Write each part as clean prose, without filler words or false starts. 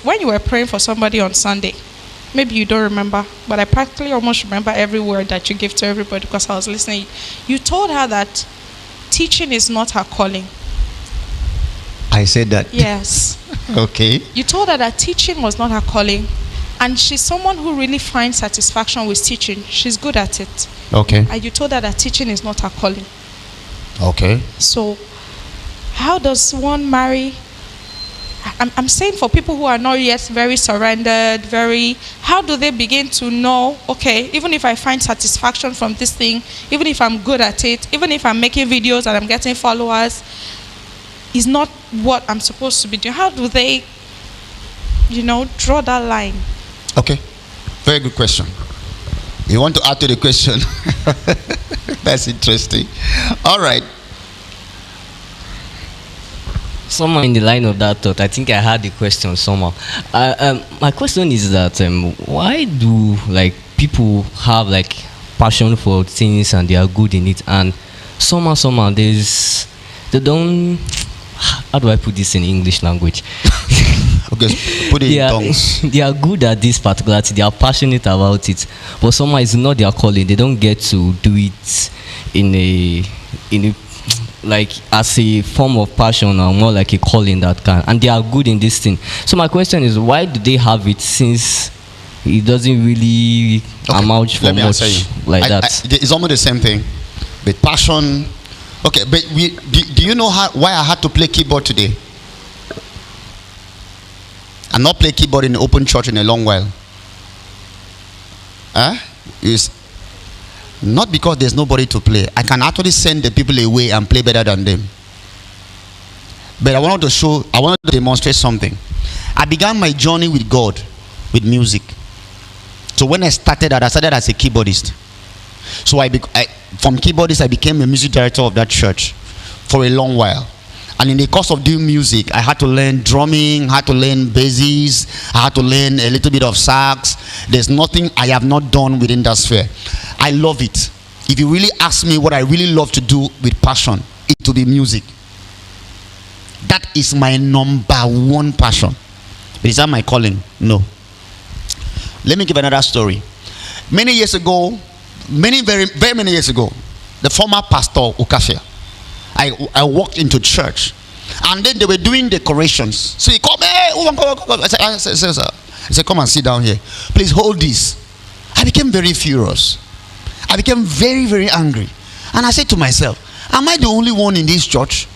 when you were praying for somebody on Sunday, maybe you don't remember, but I practically almost remember every word that you gave to everybody because I was listening. You told her that teaching is not her calling. I said that? Yes. Okay. You told her that teaching was not her calling, and she's someone who really finds satisfaction with teaching. She's good at it. Okay. And you told her that teaching is not her calling. Okay. So, how does one marry? I'm saying for people who are not yet very surrendered, how do they begin to know, okay, even if I find satisfaction from this thing, even if I'm good at it, even if I'm making videos and I'm getting followers, is not what I'm supposed to be doing? How do they, draw that line? Okay. Very good question. You want to add to the question? That's interesting. All right. Somewhere in the line of that thought, I think I had the question somehow. My question is that why do people have passion for things and they are good in it, and somehow they don't. How do I put this in English language? Okay, put it in tongues. They are good at this particular thing. They are passionate about it, but somehow it's not their calling. They don't get to do it in a as a form of passion, or more like a calling that can. And they are good in this thing. So my question is, why do they have it since it doesn't really amount for much that? It's almost the same thing. With passion. Okay, but do you know why I had to play keyboard today? I'm not play keyboard in the open church in a long while. It's not because there's nobody to play. I can actually send the people away and play better than them. But I wanted to demonstrate something. I began my journey with God, with music. So when I started as a keyboardist. So from keyboardist, I became a music director of that church for a long while. And in the course of doing music, I had to learn drumming, I had to learn basses, I had to learn a little bit of sax. There's nothing I have not done within that sphere. I love it. If you really ask me what I really love to do with passion, it will be music. That is my number one passion. But is that my calling? No. Let me give another story. Many years ago, very many years ago, the former pastor Okafia, I walked into church, and then they were doing decorations. So he called me, hey, I said, come and sit down here. Please hold this. I became very furious. I became very, very angry. And I said to myself, am I the only one in this church?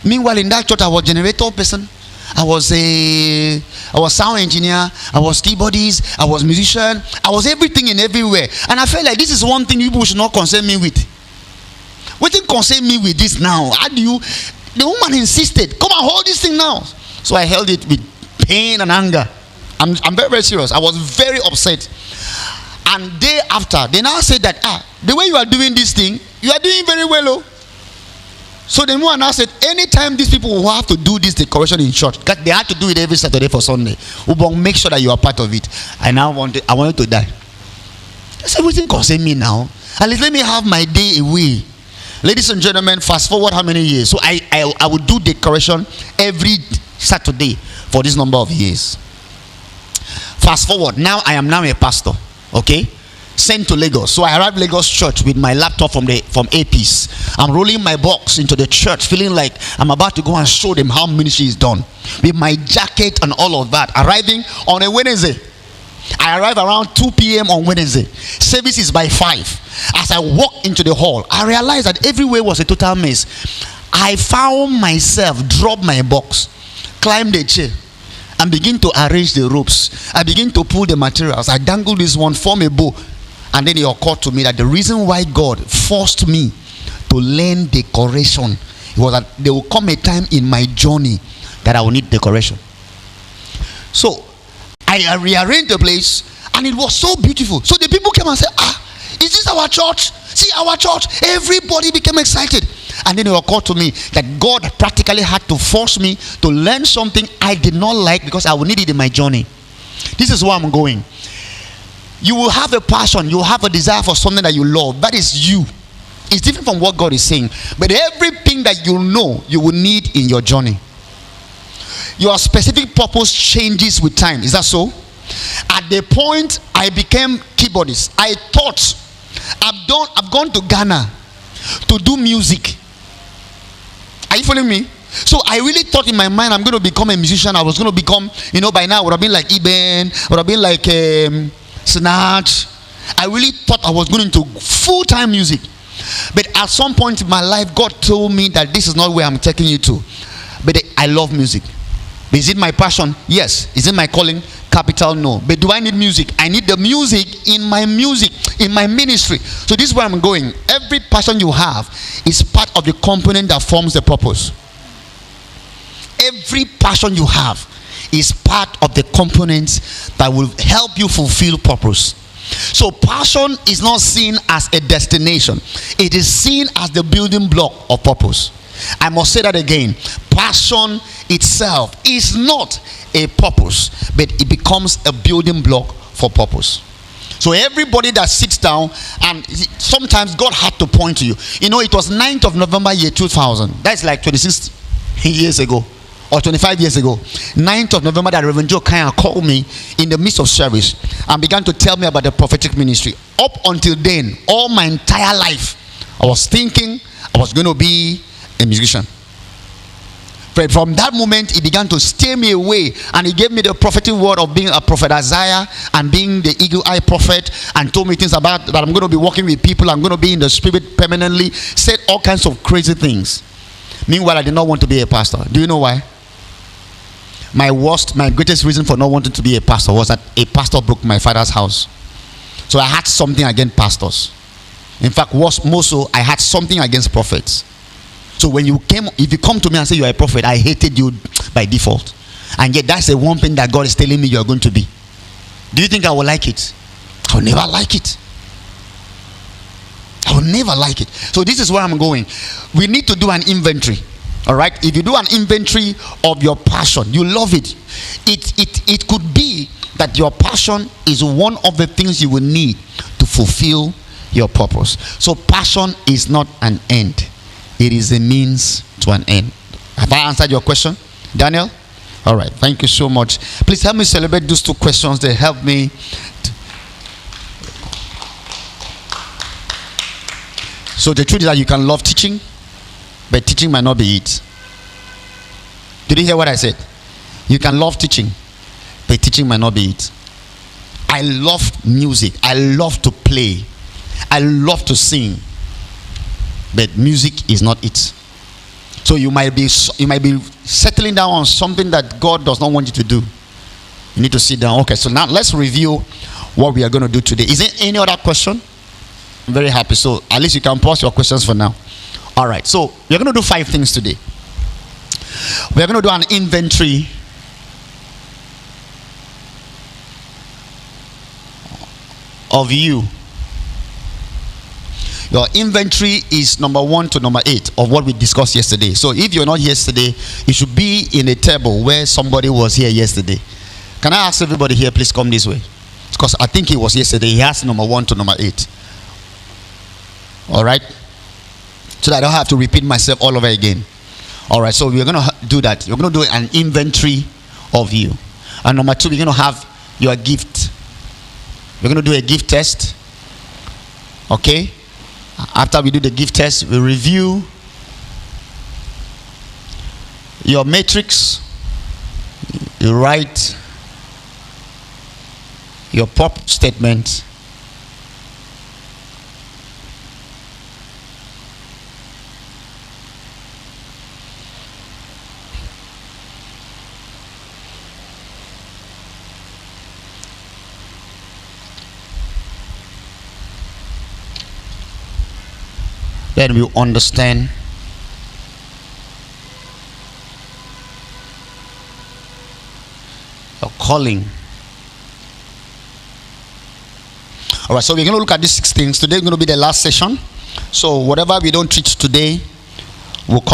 Meanwhile, in that church, I was generator person. I was sound engineer. I was keyboardist. I was musician. I was everything and everywhere. And I felt like this is one thing people should not concern me with. What did concern me with this now? How do you? The woman insisted, come and hold this thing now. So I held it with pain and anger. I'm very, very serious. I was very upset. And day after, they now said that the way you are doing this thing, you are doing very well. Oh. So the woman now said, anytime these people will have to do this decoration in church, they had to do it every Saturday for Sunday. UBONG, make sure that you are part of it. I wanted to die. I said, everything concern me now. At least let me have my day away. Ladies and gentlemen, fast forward how many years? So I would do decoration every Saturday for this number of years. Fast forward, now I am now a pastor. Okay, sent to Lagos. So I arrived Lagos church with my laptop from APs. I'm rolling my box into the church, feeling like I'm about to go and show them how ministry is done, with my jacket and all of that. Arriving on a Wednesday. I arrived around 2 p.m. on Wednesday. Service is by 5. As I walked into the hall, I realized that everywhere was a total mess. I found myself drop my box, climb the chair, and begin to arrange the ropes. I begin to pull the materials. I dangle this one, form a bow. And then it occurred to me that the reason why God forced me to learn decoration was that there will come a time in my journey that I will need decoration. So I rearranged the place, and it was so beautiful. So the people came and said, is this our church? See our church. Everybody became excited. And then it occurred to me that God practically had to force me to learn something I did not like because I would need it in my journey. This is where I'm going. You will have a passion, you will have a desire for something that you love. That is you. It's different from what God is saying. But everything that you know, you will need in your journey. your specific purpose changes with time. Is that so? At the point I became keyboardist, I thought I've gone to Ghana to do music. Are you following me? So I really thought in my mind I'm going to become a musician. I was going to become, by now I would have been like Eben, would have been like Snatch. I really thought I was going into full-time music. But at some point in my life, God told me that this is not where I'm taking you to. But I love music. Is it my passion? Yes. Is it my calling? Capital no. But do I need music? I need the music, in my ministry. So this is where I'm going. Every passion you have is part of the component that forms the purpose. Every passion you have is part of the components that will help you fulfill purpose. So passion is not seen as a destination. It is seen as the building block of purpose. I must say that again. Passion itself is not a purpose, but it becomes a building block for purpose. So everybody that sits down, and sometimes God had to point to you. It was 9th of November year 2000. That's like 26 years ago. Or 25 years ago, 9th of November, that Reverend Joe Kaya called me in the midst of service and began to tell me about the prophetic ministry. Up until then, all my entire life, I was thinking I was going to be a musician. But from that moment, he began to steer me away, and he gave me the prophetic word of being a prophet Isaiah and being the eagle-eye prophet, and told me things about that I'm going to be working with people, I'm going to be in the spirit permanently, said all kinds of crazy things. Meanwhile, I did not want to be a pastor. Do you know why? My greatest reason for not wanting to be a pastor was that a pastor broke my father's house. So I had something against pastors. In fact, more so, I had something against prophets. So if you come to me and say you are a prophet, I hated you by default. And yet that's the one thing that God is telling me you are going to be. Do you think I will like it? I will never like it. I will never like it. So this is where I'm going. We need to do an inventory. All right, if you do an inventory of your passion, you love it. It could be that your passion is one of the things you will need to fulfill your purpose. So passion is not an end, it is a means to an end. Have I answered your question, Daniel? All right, thank you so much. Please help me celebrate those two questions. They help me. So the truth is that you can love teaching, but teaching might not be it. Did you hear what I said? You can love teaching, but teaching might not be it. I love music. I love to play. I love to sing, but music is not it. So you might be settling down on something that God does not want you to do. You need to sit down. Okay, so now let's review what we are going to do today. Is there any other question? I'm very happy. So at least you can pause your questions for now. All right, so we're going to do 5 things today. We're going to do an inventory of you. Your inventory is number 1 to number 8 of what we discussed yesterday. So if you're not yesterday, you should be in a table where somebody was here yesterday. Can I ask everybody here, please come this way? Because I think he was yesterday. He has number 1 to number 8. All right, so that I don't have to repeat myself all over again. All right, so we're going to do that. We're going to do an inventory of you. And number 2, we're going to have your gift. We're going to do a gift test. Okay, after we do the gift test, we review your matrix. You write your purpose statement. Then we understand your calling. All right, so we're going to look at these 6 things. Today is going to be the last session. So whatever we don't teach today will come